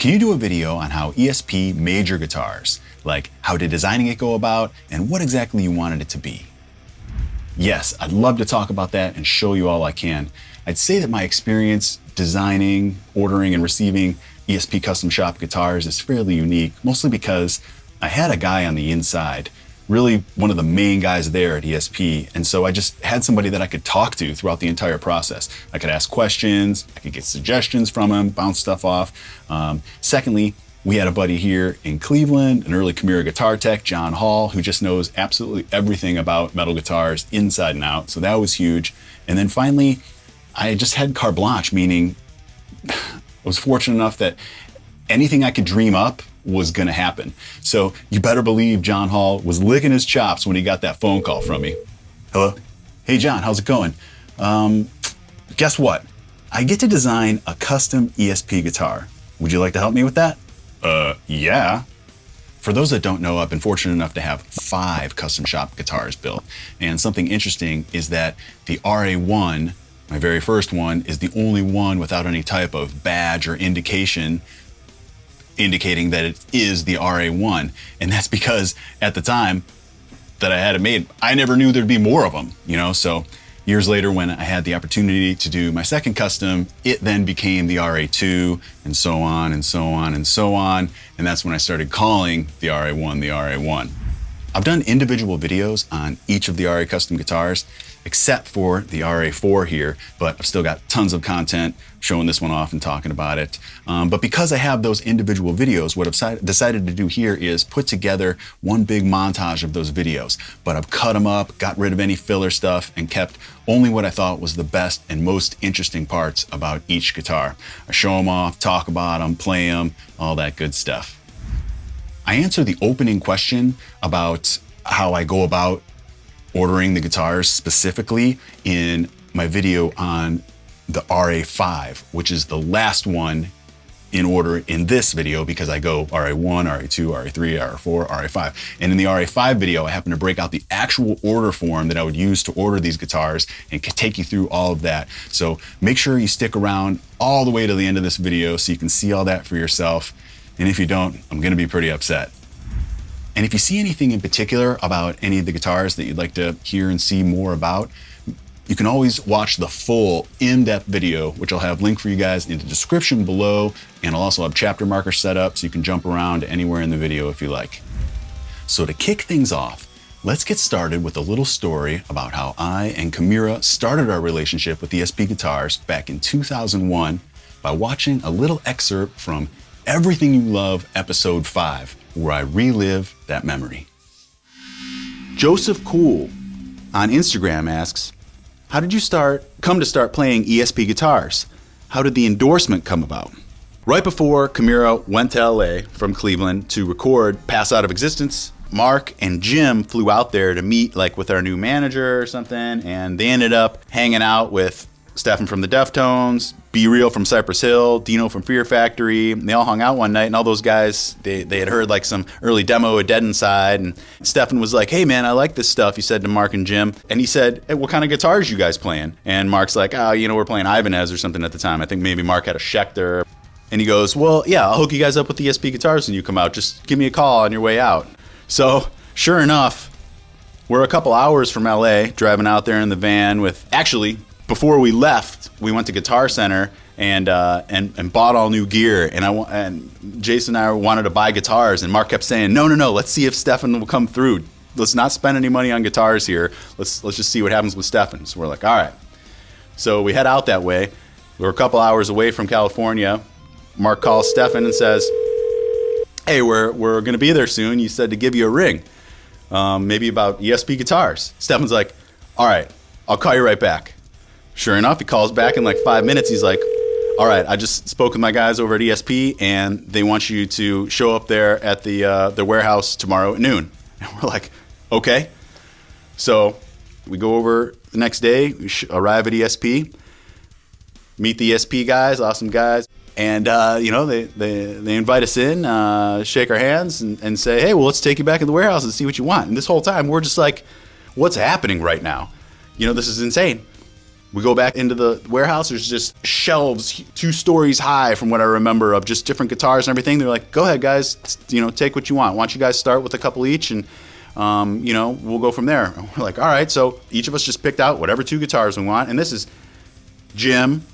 Can you do a video on how ESP made your guitars? Like how did designing it go about and what exactly you wanted it to be? Yes, I'd love to talk about that and show you all I can. I'd say that my experience designing, ordering, and receiving ESP Custom Shop Guitars is fairly unique, mostly because I had a guy on the inside, really one of the main guys there at ESP, and so I just had somebody that I could talk to throughout the entire process. I could ask questions, I could get suggestions from him, bounce stuff off. Secondly, we had a buddy here in Cleveland, an early Camira guitar tech, John Hall, who just knows absolutely everything about metal guitars inside and out, so that was huge. And then finally, I just had carte blanche, meaning I was fortunate enough that anything I could dream up was gonna happen. So you better believe John Hall was licking his chops when he got that phone call from me. Hello? Hey John, how's it going? Guess what? I get to design a custom ESP guitar. Would you like to help me with that? Yeah. For those that don't know, I've been fortunate enough to have 5 custom shop guitars built. And something interesting is that the RA1, my very first one, is the only one without any type of badge or indicating that it is the RA1. And that's because at the time that I had it made, I never knew there'd be more of them, you know? So years later, when I had the opportunity to do my second custom, it then became the RA2 and so on and so on and so on. And that's when I started calling the RA1 the RA1. I've done individual videos on each of the RA custom guitars, except for the RA4 here, but I've still got tons of content showing this one off and talking about it. But because I have those individual videos, what I've decided to do here is put together one big montage of those videos. But I've cut them up, got rid of any filler stuff, and kept only what I thought was the best and most interesting parts about each guitar. I show them off, talk about them, play them, all that good stuff. I answer the opening question about how I go about ordering the guitars specifically in my video on the RA5, which is the last one in order in this video because I go RA1, RA2, RA3, RA4, RA5. And in the RA5 video, I happen to break out the actual order form that I would use to order these guitars and can take you through all of that. So make sure you stick around all the way to the end of this video so you can see all that for yourself. And if you don't, I'm gonna be pretty upset. And if you see anything in particular about any of the guitars that you'd like to hear and see more about, you can always watch the full in-depth video, which I'll have linked for you guys in the description below. And I'll also have chapter markers set up so you can jump around anywhere in the video if you like. So to kick things off, let's get started with a little story about how I and Camira started our relationship with ESP Guitars back in 2001 by watching a little excerpt from Everything You Love episode 5, where I relive that memory. Joseph Cool on Instagram asks, how did you come to start playing ESP guitars? How did the endorsement come about? Right before Camira went to LA from Cleveland to record Pass Out of Existence, Mark and Jim flew out there to meet with our new manager or something, and they ended up hanging out with Stefan from the Deftones, Be Real from Cypress Hill, Dino from Fear Factory. And they all hung out one night, and all those guys, they had heard some early demo of Dead Inside, and Stefan was like, hey man, I like this stuff, he said to Mark and Jim. And he said, hey, what kind of guitars you guys playing? And Mark's like, oh, we're playing Ibanez or something at the time. I think maybe Mark had a Schecter. And he goes, well, yeah, I'll hook you guys up with ESP guitars when you come out. Just give me a call on your way out. So sure enough, we're a couple hours from LA, driving out there in the van with, actually, before we left, we went to Guitar Center and bought all new gear. And Jason and I wanted to buy guitars, and Mark kept saying, no, let's see if Stefan will come through. Let's not spend any money on guitars here. Let's just see what happens with Stefan. So we're like, all right. So we head out that way. We're a couple hours away from California. Mark calls Stefan and says, hey, we're going to be there soon. You said to give you a ring, maybe about ESP guitars. Stefan's like, all right, I'll call you right back. Sure enough, he calls back in 5 minutes. He's like, all right, I just spoke with my guys over at ESP, and they want you to show up there at the warehouse tomorrow at noon. And we're like, okay. So we go over the next day, we arrive at ESP, meet the ESP guys, awesome guys. And, they invite us in, shake our hands and say, hey, well, let's take you back in the warehouse and see what you want. And this whole time, we're just like, what's happening right now? This is insane. We go back into the warehouse. There's just shelves 2 stories high from what I remember of just different guitars and everything. They're like, go ahead, guys, take what you want. Why don't you guys start with a couple each, and we'll go from there. And we're like, all right. So each of us just picked out whatever 2 guitars we want. And this is Jim,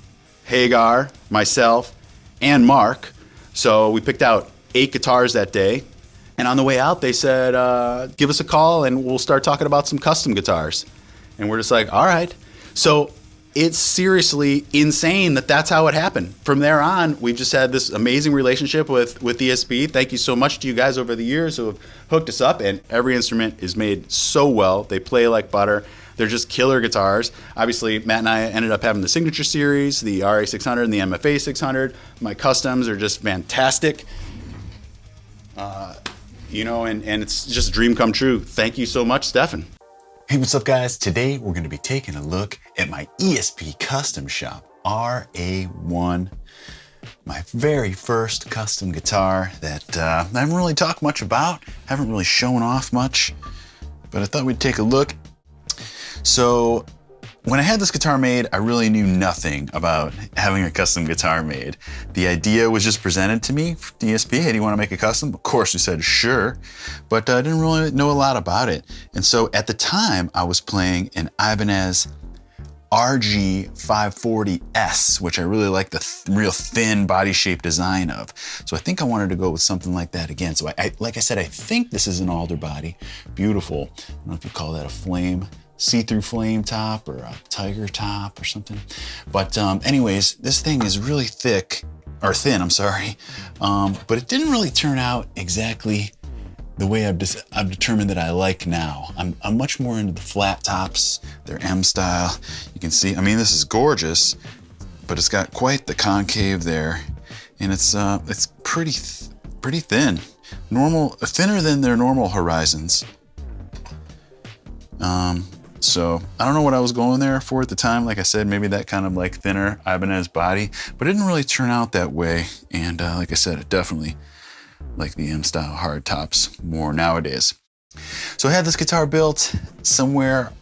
Hagar, myself, and Mark. So we picked out 8 guitars that day. And on the way out, they said, give us a call and we'll start talking about some custom guitars. And we're just like, all right. So it's seriously insane that that's how it happened. From there on, we've just had this amazing relationship with ESP. Thank you so much to you guys over the years who have hooked us up, and every instrument is made so well. They play like butter. They're just killer guitars. Obviously, Matt and I ended up having the Signature Series, the RA600 and the MFA 600. My customs are just fantastic. And it's just a dream come true. Thank you so much, Stefan. Hey, what's up guys? Today we're going to be taking a look at my ESP Custom Shop RA1, my very first custom guitar that I haven't really talked much about, haven't really shown off much, but I thought we'd take a look. So when I had this guitar made, I really knew nothing about having a custom guitar made. The idea was just presented to me from ESP. Hey, do you want to make a custom? Of course, we said sure, but I didn't really know a lot about it. And so at the time, I was playing an Ibanez RG540S, which I really like the real thin body shape design of. So I think I wanted to go with something like that again. So like I said, I think this is an alder body. Beautiful. I don't know if you call that a flame. See-through flame top or a tiger top or something. But anyways, this thing is really thin, I'm sorry. But it didn't really turn out exactly the way I've determined that I like now. I'm much more into the flat tops. They're M style. You can see, I mean, this is gorgeous, but it's got quite the concave there. And it's pretty thin. Thinner than their normal Horizons. So I don't know what I was going there for at the time. Like I said, maybe that kind of like thinner Ibanez body, but it didn't really turn out that way. And like I said, it definitely like the M style hard tops more nowadays. So I had this guitar built somewhere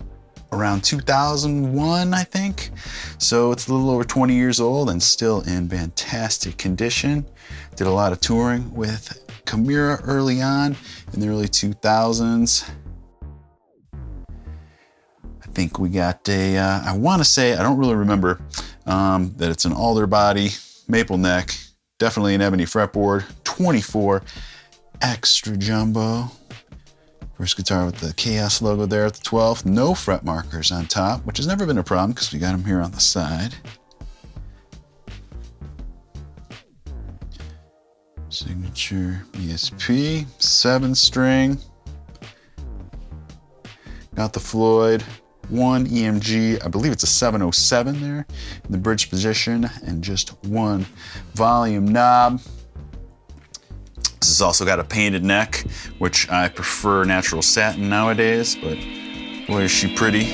around 2001, I think. So it's a little over 20 years old and still in fantastic condition. Did a lot of touring with Camira early on in the early 2000s. I think we got I want to say, I don't really remember, that it's an alder body, maple neck, definitely an ebony fretboard, 24 extra jumbo. First guitar with the Chaos logo there at the 12th. No fret markers on top, which has never been a problem because we got them here on the side. Signature ESP, 7-string. Got the Floyd. 1 EMG, I believe it's a 707 there in the bridge position, and just 1 volume knob. This has also got a painted neck, which I prefer natural satin nowadays, but boy is she pretty.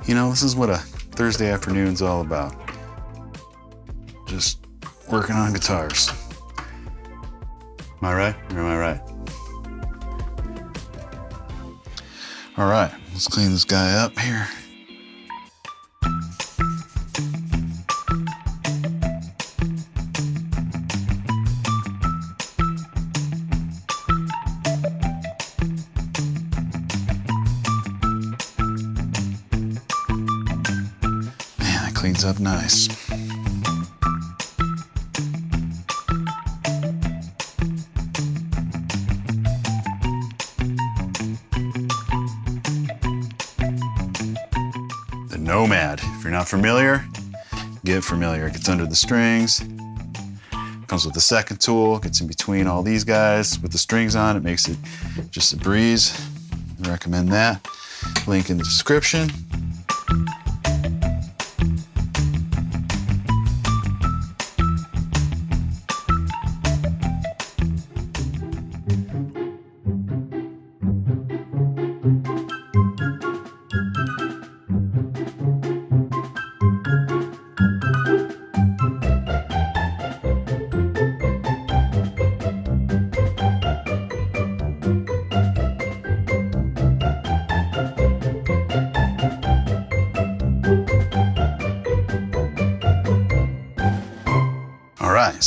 You know, this is what a Thursday afternoon's all about. Just working on guitars. Am I right or am I right? All right, let's clean this guy up here. Cleans up nice. The Nomad, if you're not familiar, get familiar. It gets under the strings, comes with the second tool, gets in between all these guys with the strings on. It makes it just a breeze. I recommend that. Link in the description.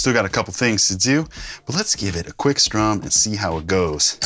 still got a couple things to do, but let's give it a quick strum and see how it goes.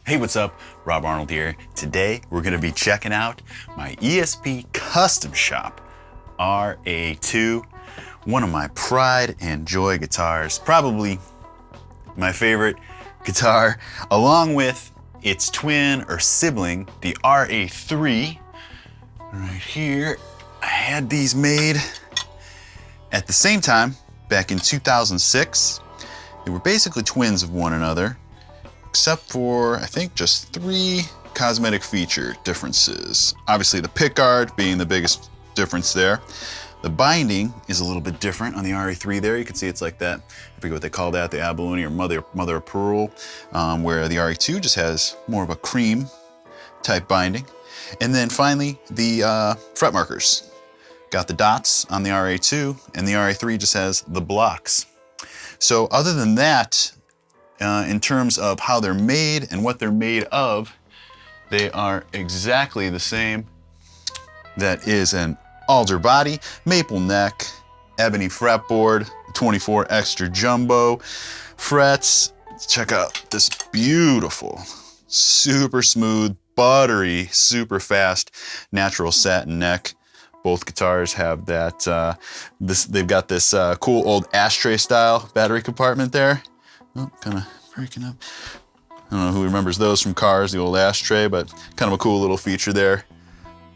Hey, what's up? Rob Arnold here. Today, we're gonna be checking out my ESP Custom Shop RA2, one of my pride and joy guitars, probably my favorite guitar, along with its twin or sibling, the RA3. Right here, I had these made at the same time back in 2006. They were basically twins of one another, except for, I think, just 3 cosmetic feature differences. Obviously, the pickguard being the biggest difference there. The binding is a little bit different on the RA3 there. You can see it's like that, I forget what they call that, the abalone or mother of pearl, where the RA2 just has more of a cream type binding. And then finally, the fret markers. Got the dots on the RA2, and the RA3 just has the blocks. So other than that, in terms of how they're made and what they're made of, they are exactly the same. That is an alder body, maple neck, ebony fretboard, 24 extra jumbo frets. Check out this beautiful, super smooth, buttery, super fast, natural satin neck. Both guitars have that, they've got this cool old ashtray style battery compartment there. Oh, kind of breaking up. I don't know who remembers those from cars, the old ashtray, but kind of a cool little feature there.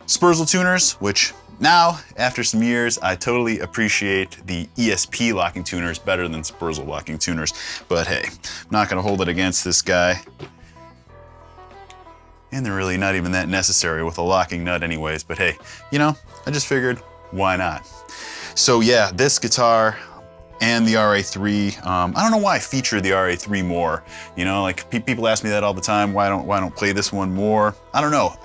Spurzle tuners, which now, after some years, I totally appreciate the ESP locking tuners better than Spurzle locking tuners. But hey, I'm not gonna hold it against this guy. And they're really not even that necessary with a locking nut anyways, but hey, you know, I just figured, why not? So yeah, this guitar and the RA3, I don't know why I feature the RA3 more. You know, like people ask me that all the time, why don't play this one more? I don't know.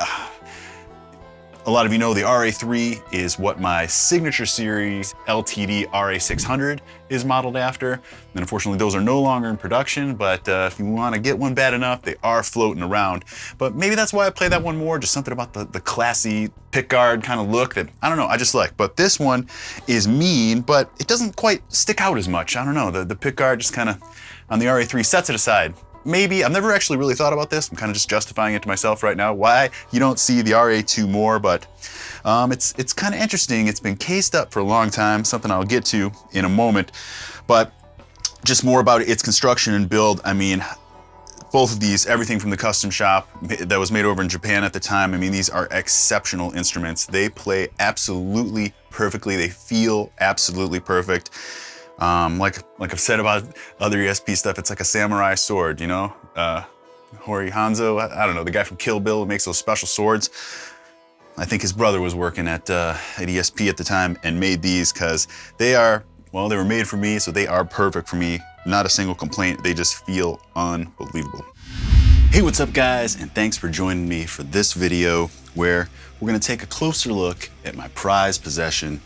A lot of you know the RA3 is what my signature series LTD RA600 is modeled after. And unfortunately, those are no longer in production, but if you want to get one bad enough, they are floating around. But maybe that's why I play that one more, just something about the classy pickguard kind of look that, I don't know, I just like. But this one is mean, but it doesn't quite stick out as much. I don't know, the pickguard just kind of, on the RA3, sets it aside. Maybe, I've never actually really thought about this. I'm kind of just justifying it to myself right now, why you don't see the RA2 more, but it's kind of interesting. It's been cased up for a long time, something I'll get to in a moment, but just more about its construction and build. I mean, Both of these, everything from the custom shop that was made over in Japan at the time. I mean, these are exceptional instruments. They play absolutely perfectly. They feel absolutely perfect. Like I've said about other ESP stuff, it's like a samurai sword, you know? Hori Hanzo, I don't know, the guy from Kill Bill who makes those special swords. I think his brother was working at ESP at the time and made these because they are, well, they were made for me, so they are perfect for me. Not a single complaint. They just feel unbelievable. Hey, what's up guys? And thanks for joining me for this video where we're gonna take a closer look at my prized possession,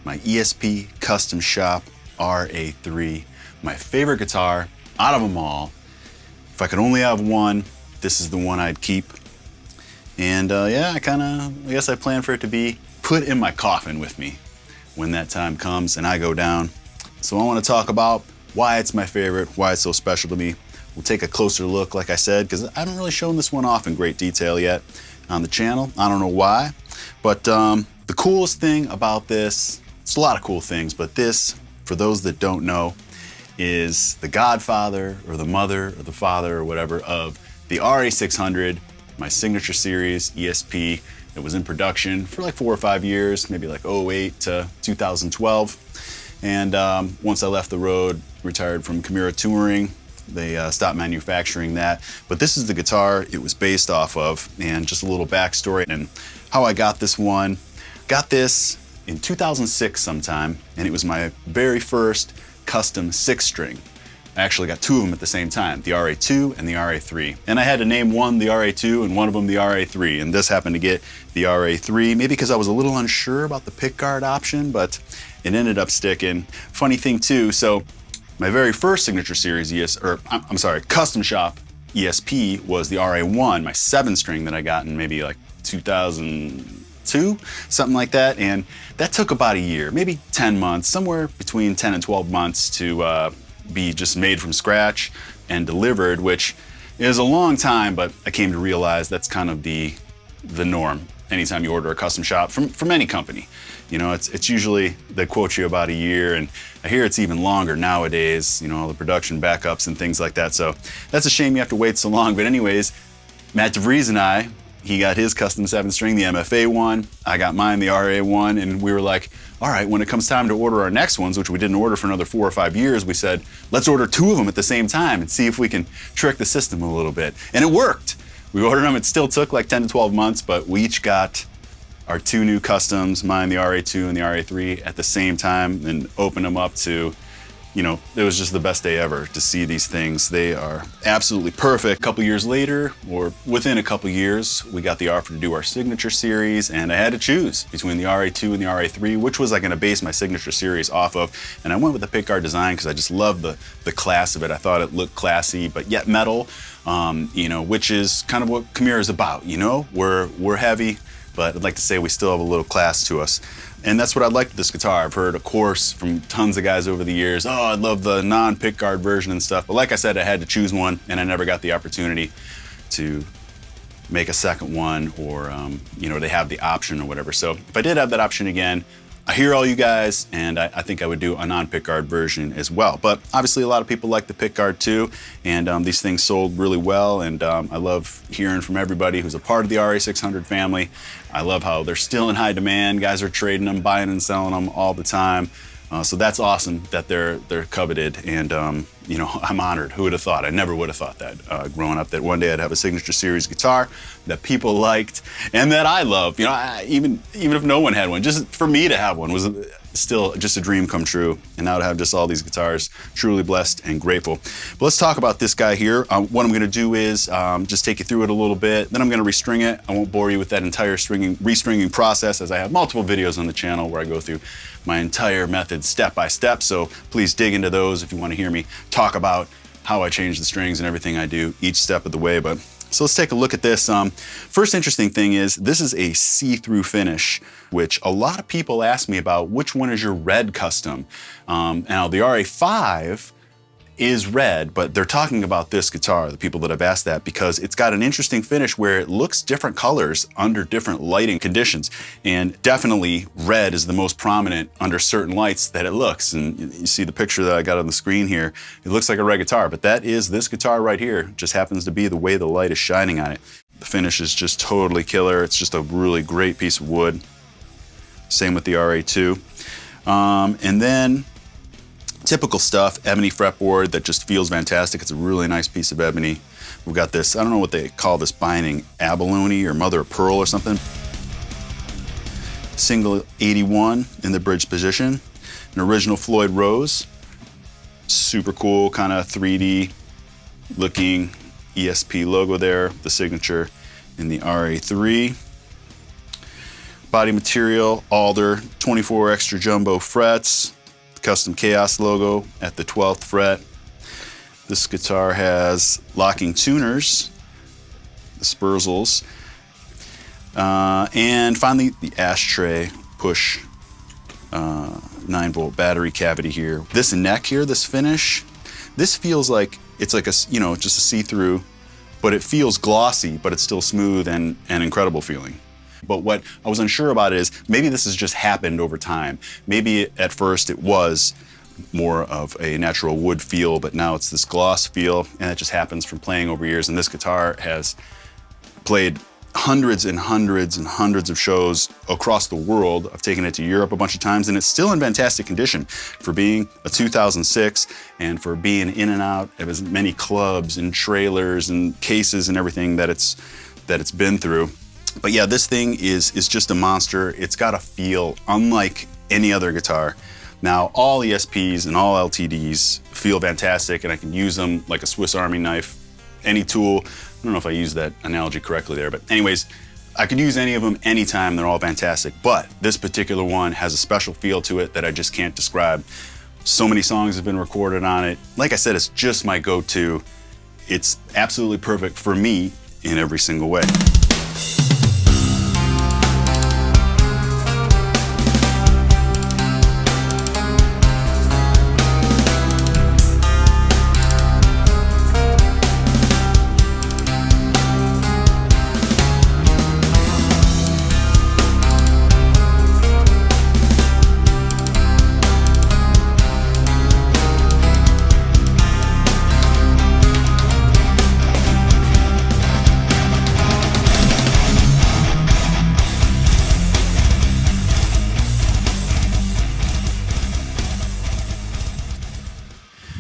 my ESP Custom Shop RA3, my favorite guitar out of them all. If I could only have one, this is the one I'd keep. And yeah, I guess I plan for it to be put in my coffin with me when that time comes and I go down. So I want to talk about why it's my favorite, why it's so special to me. We'll take a closer look, like I said, because I haven't really shown this one off in great detail yet on the channel. I don't know why, but the coolest thing about this, it's a lot of cool things, but this, for those that don't know, is the godfather or the mother or the father or whatever of the RA600, my signature series ESP. It was in production for like 4 or 5 years, maybe like 08 to 2012. And once I left the road, retired from Kimura Touring, they stopped manufacturing that. But this is the guitar it was based off of, and just a little backstory and how I got this one. Got this in 2006 sometime, and it was my very first custom 6-string. I actually got 2 of them at the same time, the RA2 and the RA3. And I had to name one the RA2 and one of them the RA3, and this happened to get the RA3, maybe because I was a little unsure about the pickguard option, but it ended up sticking. Funny thing too, so my very first signature series custom shop ESP was the RA1, my 7-string that I got in maybe like 2002, something like that. And that took about a year, maybe 10 months, somewhere between 10 and 12 months to be just made from scratch and delivered, which is a long time, but I came to realize that's kind of the norm. Anytime you order a custom shop from any company, you know, it's usually, they quote you about a year, and I hear it's even longer nowadays, you know, all the production backups and things like that. So that's a shame you have to wait so long. But anyways, Matt DeVries and I, he got his custom 7-string, the MFA one. I got mine, the RA1, and we were like, all right, when it comes time to order our next ones, which we didn't order for another 4 or 5 years, we said, let's order 2 of them at the same time and see if we can trick the system a little bit. And it worked. We ordered them, it still took like 10 to 12 months, but we each got our 2 new customs, mine the RA2 and the RA3 at the same time, and opened them up to, you know, it was just the best day ever to see these things. They are absolutely perfect. A couple years later, or within a couple years, we got the offer to do our signature series, and I had to choose between the RA2 and the RA3, which was I gonna base my signature series off of. And I went with the pickguard design because I just love the class of it. I thought it looked classy, but yet metal, you know, which is kind of what Kimura is about, you know? We're heavy, but I'd like to say we still have a little class to us. And that's what I liked with this guitar. I've heard, of course, from tons of guys over the years, oh, I love the non-pickguard version and stuff. But like I said, I had to choose one, and I never got the opportunity to make a second one, or you know, they have the option or whatever. So if I did have that option again, I hear all you guys, and I think I would do a non-pickguard version as well. But obviously a lot of people like the pickguard too, and these things sold really well, and I love hearing from everybody who's a part of the RA600 family. I love how they're still in high demand. Guys are trading them, buying and selling them all the time. So that's awesome that they're coveted, and you know, I'm honored. Who would have thought? I never would have thought that growing up, that one day I'd have a signature series guitar that people liked and that I love. You know, even if no one had one, just for me to have one was still just a dream come true. And now to have just all these guitars, truly blessed and grateful. But let's talk about this guy here. What I'm gonna do is just take you through it a little bit, then I'm gonna restring it. I won't bore you with that entire restringing process, as I have multiple videos on the channel where I go through my entire method step by step. So please dig into those if you wanna hear me talk about how I change the strings and everything I do each step of the way. But so let's take a look at this. First interesting thing is this is a see-through finish, which a lot of people ask me about, which one is your red custom? Now the RA5 is red, but they're talking about this guitar, the people that have asked that, because it's got an interesting finish where it looks different colors under different lighting conditions. And definitely red is the most prominent under certain lights that it looks. And you see the picture that I got on the screen here, it looks like a red guitar, but that is this guitar right here. It just happens to be the way the light is shining on it. The finish is just totally killer. It's just a really great piece of wood. Same with the RA2. And then typical stuff, ebony fretboard that just feels fantastic. It's a really nice piece of ebony. We've got this, I don't know what they call this binding, abalone or mother of pearl or something. Single 81 in the bridge position. An original Floyd Rose. Super cool, kind of 3D looking ESP logo there, the signature in the RA3. Body material, alder, 24 extra jumbo frets. Custom Chaos logo at the 12th fret. This guitar has locking tuners, the Spurzels, and finally the ashtray push 9-volt battery cavity here. This neck here, this finish, this feels like it's like a, you know, just a see-through, but it feels glossy, but it's still smooth and incredible feeling. But what I was unsure about is maybe this has just happened over time. Maybe at first it was more of a natural wood feel, but now it's this gloss feel, and it just happens from playing over years. And this guitar has played hundreds and hundreds and hundreds of shows across the world. I've taken it to Europe a bunch of times, and it's still in fantastic condition for being a 2006 and for being in and out of as many clubs and trailers and cases and everything that it's been through. But yeah, this thing is just a monster. It's got a feel unlike any other guitar. Now, all ESPs and all LTDs feel fantastic, and I can use them like a Swiss Army knife, any tool. I don't know if I used that analogy correctly there, but anyways, I could use any of them anytime. They're all fantastic. But this particular one has a special feel to it that I just can't describe. So many songs have been recorded on it. Like I said, it's just my go-to. It's absolutely perfect for me in every single way.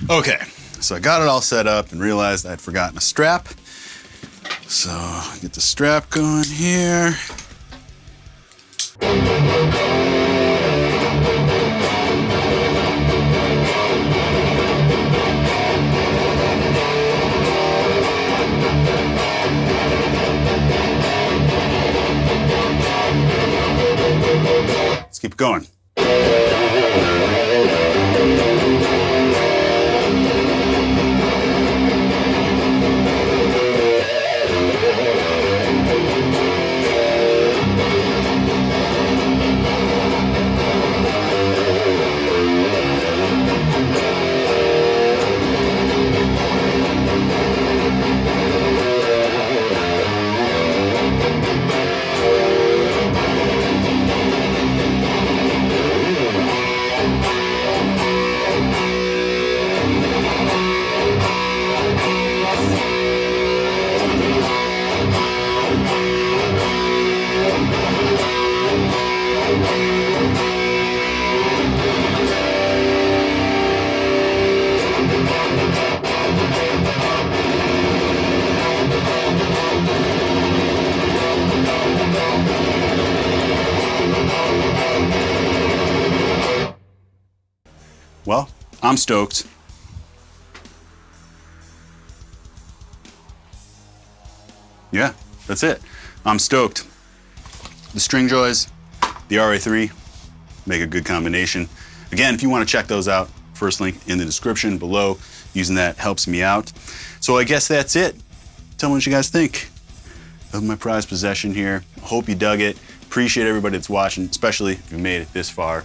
Okay, so I got it all set up and realized I'd forgotten a strap. So get the strap going here. Let's keep it going. Well, I'm stoked. Yeah, that's it. I'm stoked. The string joys, the RA3, make a good combination. Again, if you want to check those out, first link in the description below. Using that helps me out. So I guess that's it. Tell me what you guys think of my prized possession here. Hope you dug it. Appreciate everybody that's watching, especially if you made it this far.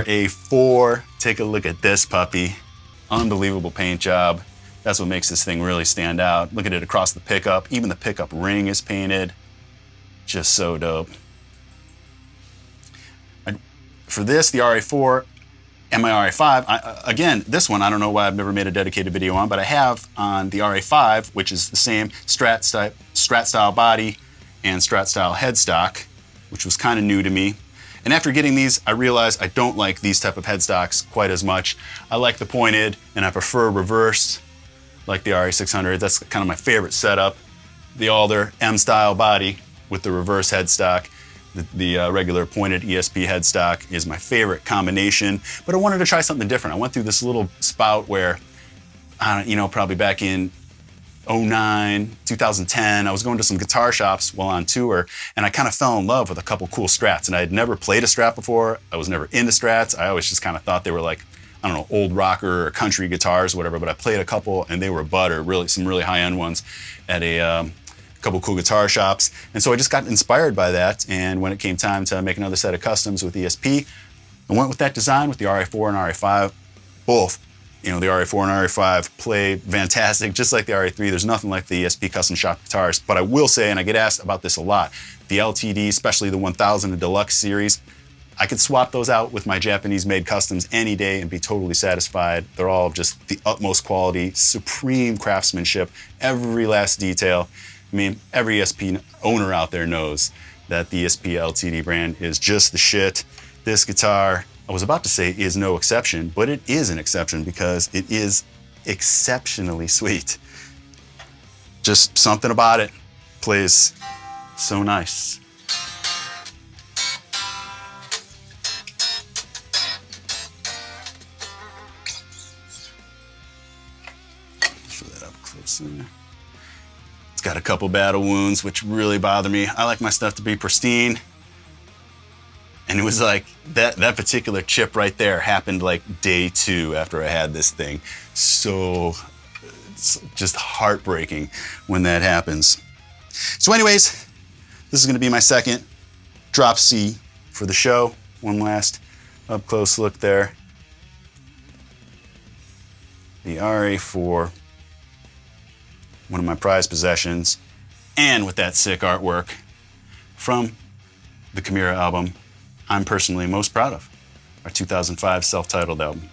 RA4, take a look at this puppy. Unbelievable paint job. That's what makes this thing really stand out. Look at it across the pickup. Even the pickup ring is painted. Just so dope. For this, the RA4 and my RA5, again, this one, I don't know why I've never made a dedicated video on, but I have on the RA5, which is the same Strat style body and Strat style headstock, which was kind of new to me. And after getting these, I realized I don't like these type of headstocks quite as much. I like the pointed, and I prefer reversed, like the RA600. That's kind of my favorite setup. The Alder M-style body with the reverse headstock. The regular pointed ESP headstock is my favorite combination, but I wanted to try something different. I went through this little spout where, probably back in 2009, 2010, I was going to some guitar shops while on tour, and I kind of fell in love with a couple cool Strats. And I had never played a Strat before. I was never into Strats. I always just kind of thought they were like, I don't know, old rocker or country guitars or whatever, but I played a couple and they were butter, really, some really high-end ones at a couple cool guitar shops. And so I just got inspired by that. And when it came time to make another set of customs with ESP, I went with that design with the RA4 and RA5, both. The RA4 and RA5 play fantastic, just like the RA3. There's nothing like the ESP Custom Shop Guitars. But I will say, and I get asked about this a lot, the LTD, especially the 1000 and Deluxe series, I could swap those out with my Japanese-made customs any day and be totally satisfied. They're all just the utmost quality, supreme craftsmanship, every last detail. I mean, every ESP owner out there knows that the ESP LTD brand is just the shit. This guitar, I was about to say, is no exception, but it is an exception because it is exceptionally sweet. Just something about it plays so nice. Show that up closer. It's got a couple battle wounds, which really bother me. I like my stuff to be pristine. And it was like, that particular chip right there happened like day 2 after I had this thing. So it's just heartbreaking when that happens. So anyways, this is gonna be my second drop C for the show. One last up close look there. The RA4, one of my prized possessions, and with that sick artwork from the Chimera album I'm personally most proud of, our 2005 self-titled album.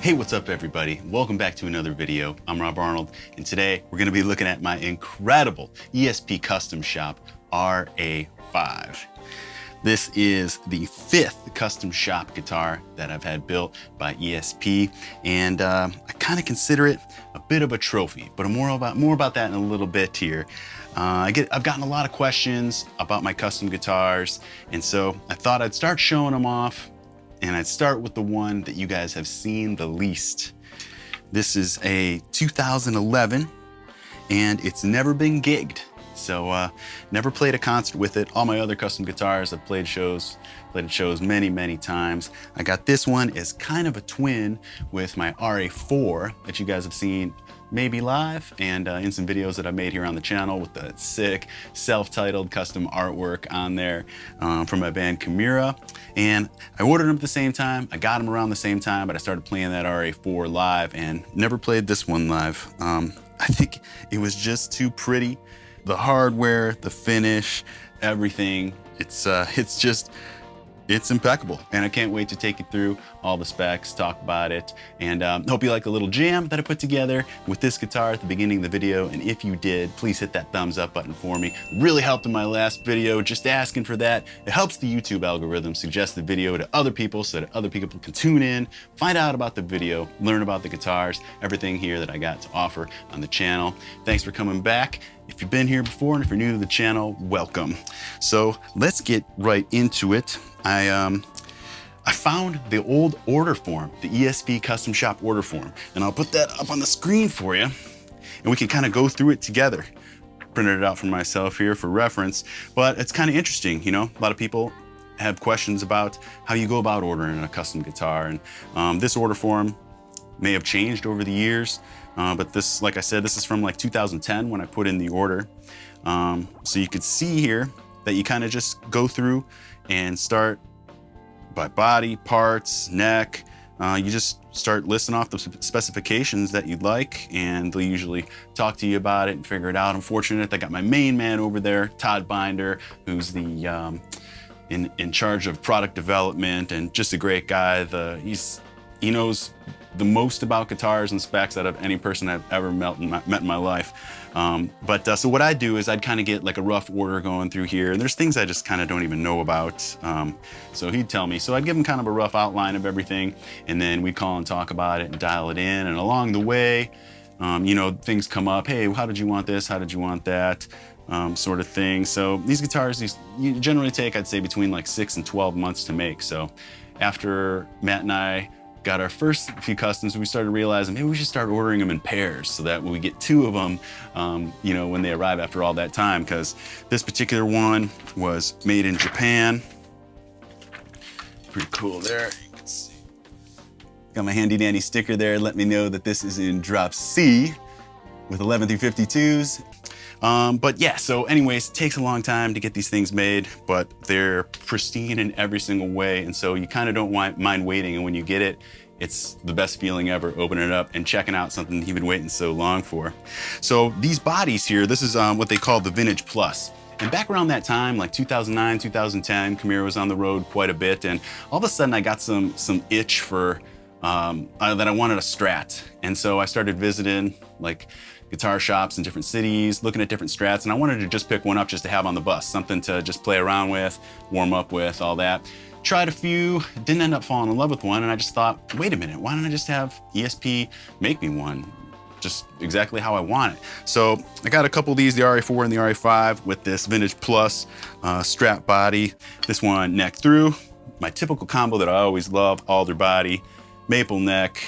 Hey, what's up everybody? Welcome back to another video. I'm Rob Arnold, and today we're gonna be looking at my incredible ESP Custom Shop RA5. This is the 5th custom shop guitar that I've had built by ESP, and I kind of consider it a bit of a trophy, but more about that in a little bit here. I've gotten a lot of questions about my custom guitars, and so I thought I'd start showing them off, and I'd start with the one that you guys have seen the least. This is a 2011, and it's never been gigged. So never played a concert with it. All my other custom guitars, I've played at shows many times. I got this one as kind of a twin with my RA4 that you guys have seen maybe live and in some videos that I made here on the channel with the sick self-titled custom artwork on there from my band Chimera. And I ordered them at the same time. I got them around the same time, but I started playing that RA4 live and never played this one live. I think it was just too pretty. The hardware, the finish, everything, it's impeccable. And I can't wait to take you through all the specs, talk about it, and hope you like the little jam that I put together with this guitar at the beginning of the video. And if you did, please hit that thumbs up button for me. It really helped in my last video, just asking for that. It helps the YouTube algorithm suggest the video to other people so that other people can tune in, find out about the video, learn about the guitars, everything here that I got to offer on the channel. Thanks for coming back. If you've been here before and if you're new to the channel, welcome. So let's get right into it. I found the old order form, the ESP Custom Shop order form, and I'll put that up on the screen for you, and we can kind of go through it together. Printed it out for myself here for reference, but it's kind of interesting, you know? A lot of people have questions about how you go about ordering a custom guitar, and this order form may have changed over the years, but this, like I said, this is from like 2010 when I put in the order. So you could see here that you kind of just go through and start by body, parts, neck. You just start listing off the specifications that you'd like, and they'll usually talk to you about it and figure it out. I'm fortunate I got my main man over there, Todd Binder, who's the in charge of product development and just a great guy. He knows the most about guitars and specs out of any person I've ever met in my life. So what I do is I'd kind of get like a rough order going through here, and there's things I just kind of don't even know about. So he'd tell me. So I'd give him kind of a rough outline of everything, and then we'd call and talk about it and dial it in. And along the way, you know, things come up. Hey, how did you want this? How did you want that? Sort of thing. So these guitars, you generally take, I'd say, between like 6 and 12 months to make. So after Matt and I got our first few customs, we started realizing maybe we should start ordering them in pairs so that when we get 2 of them, you know, when they arrive after all that time, because this particular one was made in Japan. Pretty cool there. You can see. Got my handy dandy sticker there. Let me know that this is in drop C with 11 through 52s. But yeah, so anyways, it takes a long time to get these things made, but they're pristine in every single way. And so you kind of don't mind waiting. And when you get it, it's the best feeling ever, opening it up and checking out something you've been waiting so long for. So these bodies here, this is what they call the Vintage Plus. And back around that time, like 2009, 2010, Chimera was on the road quite a bit. And all of a sudden I got some itch for, that I wanted a Strat. And so I started visiting like guitar shops in different cities, looking at different Strats, and I wanted to just pick one up just to have on the bus, something to just play around with, warm up with, all that. Tried a few, didn't end up falling in love with one, and I just thought, wait a minute, why don't I just have ESP make me one? Just exactly how I want it. So I got a couple of these, the RA4 and the RA5 with this Vintage Plus Strat body. This one neck through, my typical combo that I always love, alder body, maple neck,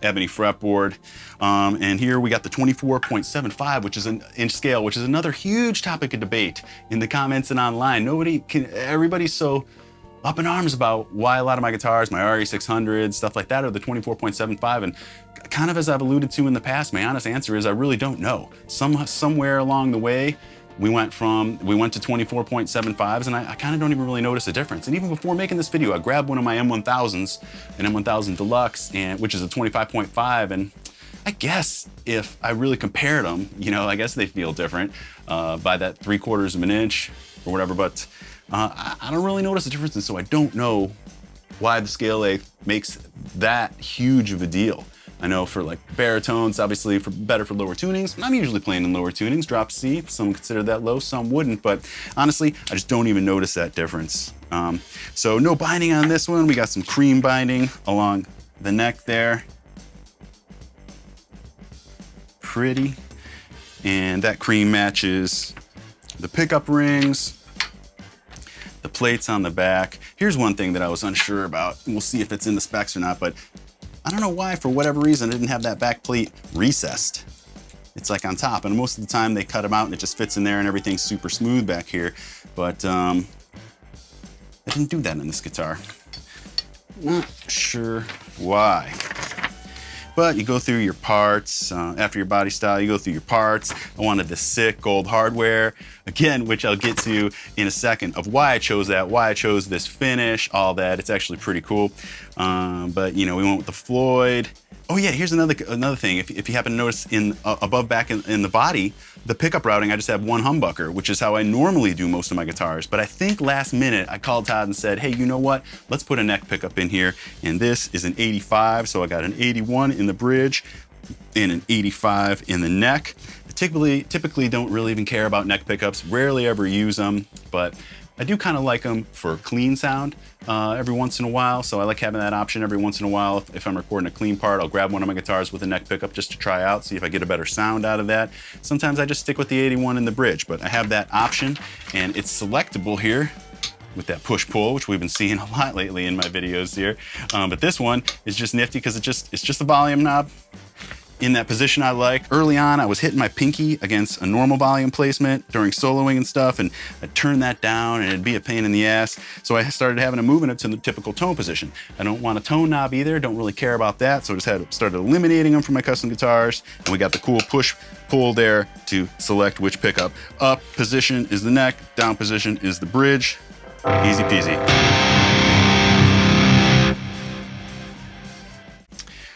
ebony fretboard. And here we got the 24.75, which is an inch scale, which is another huge topic of debate in the comments and online. Everybody's so up in arms about why a lot of my guitars, my RE600, stuff like that, are the 24.75. And kind of as I've alluded to in the past, my honest answer is I really don't know. Somewhere along the way, we went to 24.75s, and I kind of don't even really notice a difference. And even before making this video, I grabbed one of my M1000s, an M1000 Deluxe, which is a 25.5, and I guess if I really compared them, you know, I guess they feel different by that 3/4 of an inch or whatever, but I don't really notice a difference, and so I don't know why the scale length makes that huge of a deal. I know for like baritones, obviously better for lower tunings. I'm usually playing in lower tunings, drop C. Some consider that low, some wouldn't, but honestly, I just don't even notice that difference. So no binding on this one. We got some cream binding along the neck there. Pretty. And that cream matches the pickup rings, the plates on the back. Here's one thing that I was unsure about, and we'll see if it's in the specs or not, but I don't know why, for whatever reason, I didn't have that back plate recessed. It's like on top, and most of the time they cut them out and it just fits in there and everything's super smooth back here. But I didn't do that in this guitar. Not sure why. But you go through your parts, after your body style, you go through your parts. I wanted the sick gold hardware, again, which I'll get to in a second, of why I chose that, why I chose this finish, all that. It's actually pretty cool. But you know, we went with the Floyd. Oh yeah, here's another thing. If you happen to notice in above back in the body, the pickup routing, I just have one humbucker, which is how I normally do most of my guitars. But I think last minute I called Todd and said, hey, you know what? Let's put a neck pickup in here. And this is an 85, so I got an 81 in the bridge and an 85 in the neck. I typically don't really even care about neck pickups, rarely ever use them, but I do kind of like them for clean sound every once in a while, so I like having that option every once in a while. If I'm recording a clean part, I'll grab one of my guitars with a neck pickup just to try out, see if I get a better sound out of that. Sometimes I just stick with the 81 in the bridge, but I have that option, and it's selectable here with that push-pull, which we've been seeing a lot lately in my videos here. But this one is just nifty because it's just a volume knob in that position I like. Early on, I was hitting my pinky against a normal volume placement during soloing and stuff, and I'd turn that down and it'd be a pain in the ass. So I started having to move it to the typical tone position. I don't want a tone knob either, don't really care about that, so I just started eliminating them from my custom guitars, and we got the cool push-pull there to select which pickup. Up position is the neck, down position is the bridge. Easy peasy.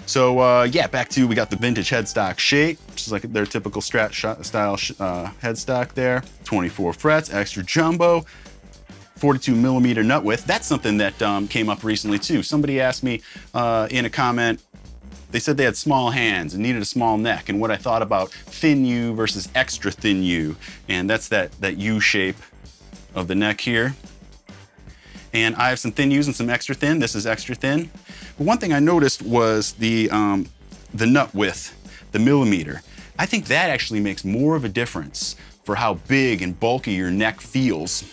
So yeah, back to, we got the vintage headstock shape, which is like their typical Strat style headstock there. 24 frets, extra jumbo, 42 millimeter nut width. That's something that came up recently too. Somebody asked me in a comment, they said they had small hands and needed a small neck, and what I thought about thin U versus extra thin U. And that's that U shape of the neck here. And I have some thin U's and some extra thin. This is extra thin. But one thing I noticed was the nut width, the millimeter. I think that actually makes more of a difference for how big and bulky your neck feels.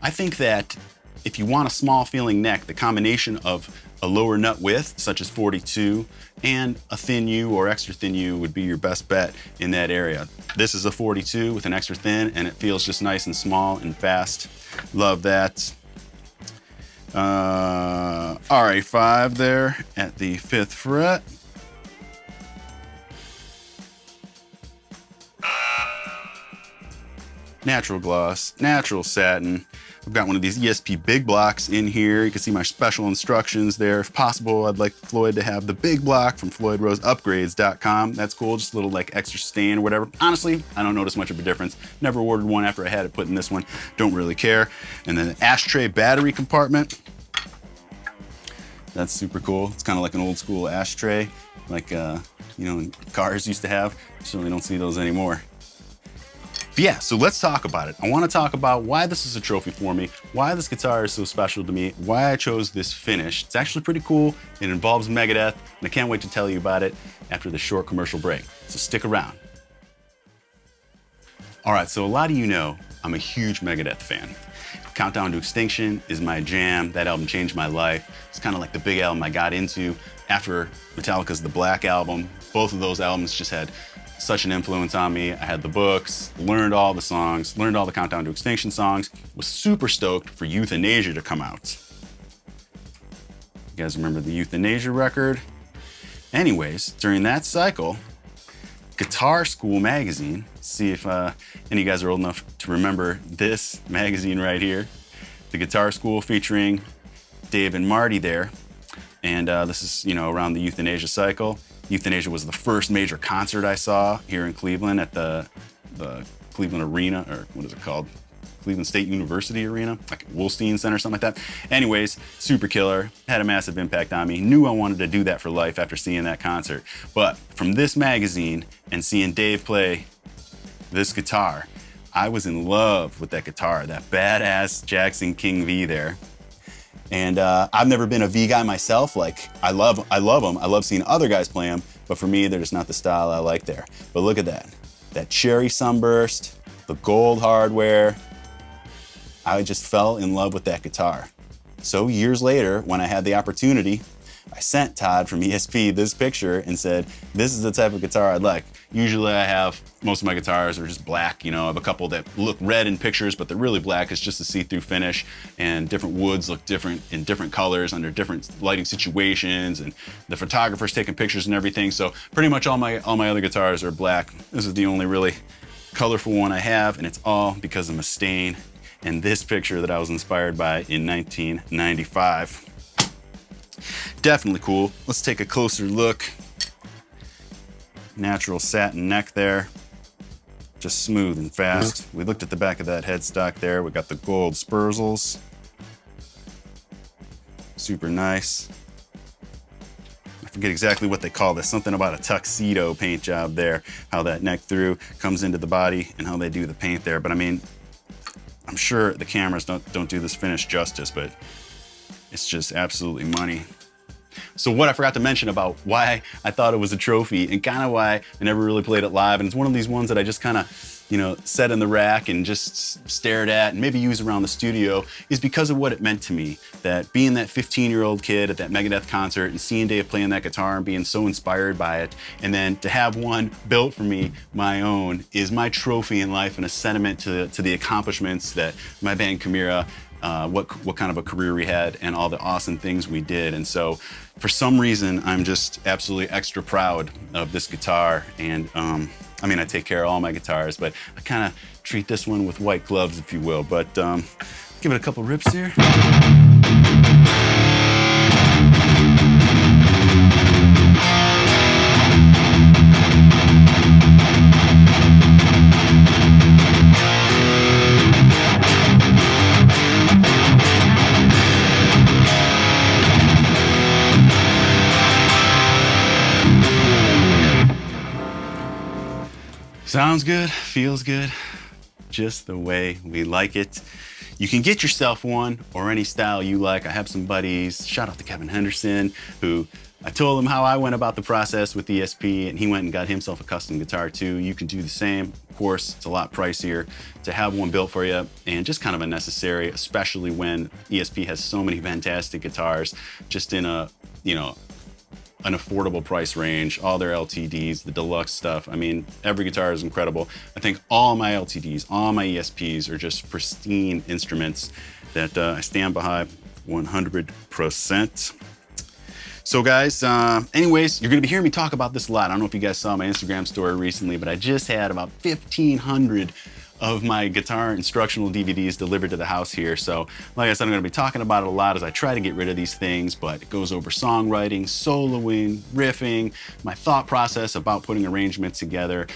I think that if you want a small feeling neck, the combination of a lower nut width, such as 42, and a thin U or extra thin U would be your best bet in that area. This is a 42 with an extra thin, and it feels just nice and small and fast. Love that. RA5 there at the 5th fret. Natural gloss, natural satin. I've got one of these ESP big blocks in here. You can see my special instructions there. If possible, I'd like Floyd to have the big block from floydroseupgrades.com. That's cool, just a little like extra stain or whatever. Honestly, I don't notice much of a difference. Never ordered one after I had it put in this one. Don't really care. And then an ashtray battery compartment. That's super cool. It's kind of like an old school ashtray, like you know, cars used to have. Certainly don't see those anymore. But yeah, so let's talk about it. I want to talk about why this is a trophy for me, why this guitar is so special to me, why I chose this finish. It's actually pretty cool. It involves Megadeth, and I can't wait to tell you about it after this short commercial break. So stick around. All right, so a lot of you know I'm a huge Megadeth fan. Countdown to Extinction is my jam. That album changed my life. It's kind of like the big album I got into after Metallica's The Black Album. Both of those albums just had such an influence on me. I had the books, learned all the songs, learned all the Countdown to Extinction songs, was super stoked for Euthanasia to come out. You guys remember the Euthanasia record? Anyways, during that cycle, Guitar School magazine, see if any of you guys are old enough to remember this magazine right here, the Guitar School featuring Dave and Marty there. And this is, you know, around the Euthanasia cycle. Euthanasia was the first major concert I saw here in Cleveland at the Cleveland Arena, or what is it called? Cleveland State University Arena, like Wolstein Center, something like that. Anyways, super killer, had a massive impact on me. Knew I wanted to do that for life after seeing that concert. But from this magazine and seeing Dave play this guitar, I was in love with that guitar, that badass Jackson King V there. And I've never been a V guy myself. Like, I love them. I love seeing other guys play them, but for me, they're just not the style I like there. But look at that. That cherry sunburst, the gold hardware. I just fell in love with that guitar. So years later, when I had the opportunity, I sent Todd from ESP this picture and said, this is the type of guitar I'd like. Usually I have, most of my guitars are just black, you know, I have a couple that look red in pictures, but they're really black. It's just a see-through finish, and different woods look different in different colors under different lighting situations, and the photographer's taking pictures and everything. So pretty much all my other guitars are black. This is the only really colorful one I have, and it's all because of Mustaine and this picture that I was inspired by in 1995. Definitely cool. Let's take a closer look. Natural satin neck there. Just smooth and fast. We looked at the back of that headstock there. We got the gold spurzels. Super nice. I forget exactly what they call this. Something about a tuxedo paint job there. How that neck through comes into the body and how they do the paint there. But I mean, I'm sure the cameras don't do this finish justice, but it's just absolutely money. So what I forgot to mention about why I thought it was a trophy and kind of why I never really played it live, and it's one of these ones that I just kind of, you know, set in the rack and just stared at and maybe use around the studio, is because of what it meant to me. That being that 15-year-old kid at that Megadeth concert and seeing Dave playing that guitar and being so inspired by it, and then to have one built for me, my own, is my trophy in life and a sentiment to the accomplishments that my band Chimera, what kind of a career we had and all the awesome things we did. And so for some reason, I'm just absolutely extra proud of this guitar. And I mean, I take care of all my guitars, but I kind of treat this one with white gloves, if you will. But give it a couple rips here. Sounds good, feels good, just the way we like it. You can get yourself one or any style you like. I have some buddies, shout out to Kevin Henderson, who I told him how I went about the process with ESP, and he went and got himself a custom guitar too. You can do the same. Of course, it's a lot pricier to have one built for you, and just kind of unnecessary, especially when ESP has so many fantastic guitars just in a, you know, an affordable price range, all their LTDs, the deluxe stuff. I mean, every guitar is incredible. I think all my LTDs, all my ESPs are just pristine instruments that I stand behind 100%. So guys, anyways, you're gonna be hearing me talk about this a lot. I don't know if you guys saw my Instagram story recently, but I just had about 1,500 of my guitar instructional DVDs delivered to the house here. So like I said, I'm gonna be talking about it a lot as I try to get rid of these things, but it goes over songwriting, soloing, riffing, my thought process about putting arrangements together,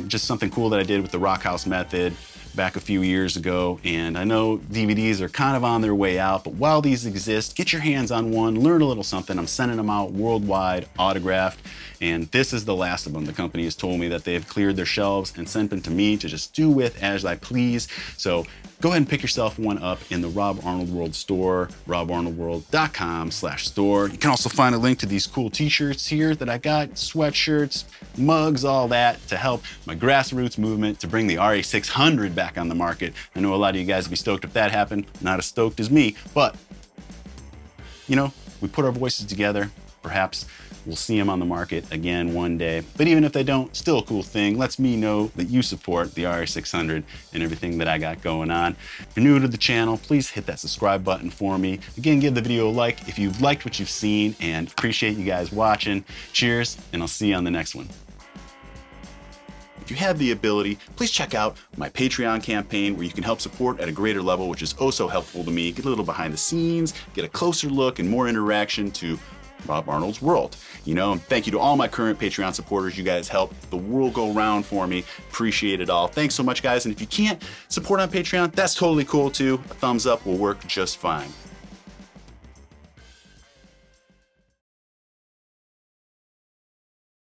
just something cool that I did with the Rock House method back a few years ago. And I know DVDs are kind of on their way out, but while these exist, get your hands on one, learn a little something. I'm sending them out worldwide, autographed, and this is the last of them. The company has told me that they have cleared their shelves and sent them to me to just do with as I please. So go ahead and pick yourself one up in the Rob Arnold World store, robarnoldworld.com/store. You can also find a link to these cool t-shirts here that I got, sweatshirts, mugs, all that to help my grassroots movement to bring the RA600 back on the market. I know a lot of you guys would be stoked if that happened. Not as stoked as me, but you know, we put our voices together. Perhaps we'll see them on the market again one day. But even if they don't, still a cool thing. Lets me know that you support the RA600 and everything that I got going on. If you're new to the channel, please hit that subscribe button for me. Again, give the video a like if you've liked what you've seen, and appreciate you guys watching. Cheers, and I'll see you on the next one. If you have the ability, please check out my Patreon campaign where you can help support at a greater level, which is oh so helpful to me. Get a little behind the scenes, get a closer look and more interaction to Bob Arnold's world. You know, and thank you to all my current Patreon supporters. You guys help the world go round for me. Appreciate it all. Thanks so much, guys. And if you can't support on Patreon, that's totally cool too. A thumbs up will work just fine.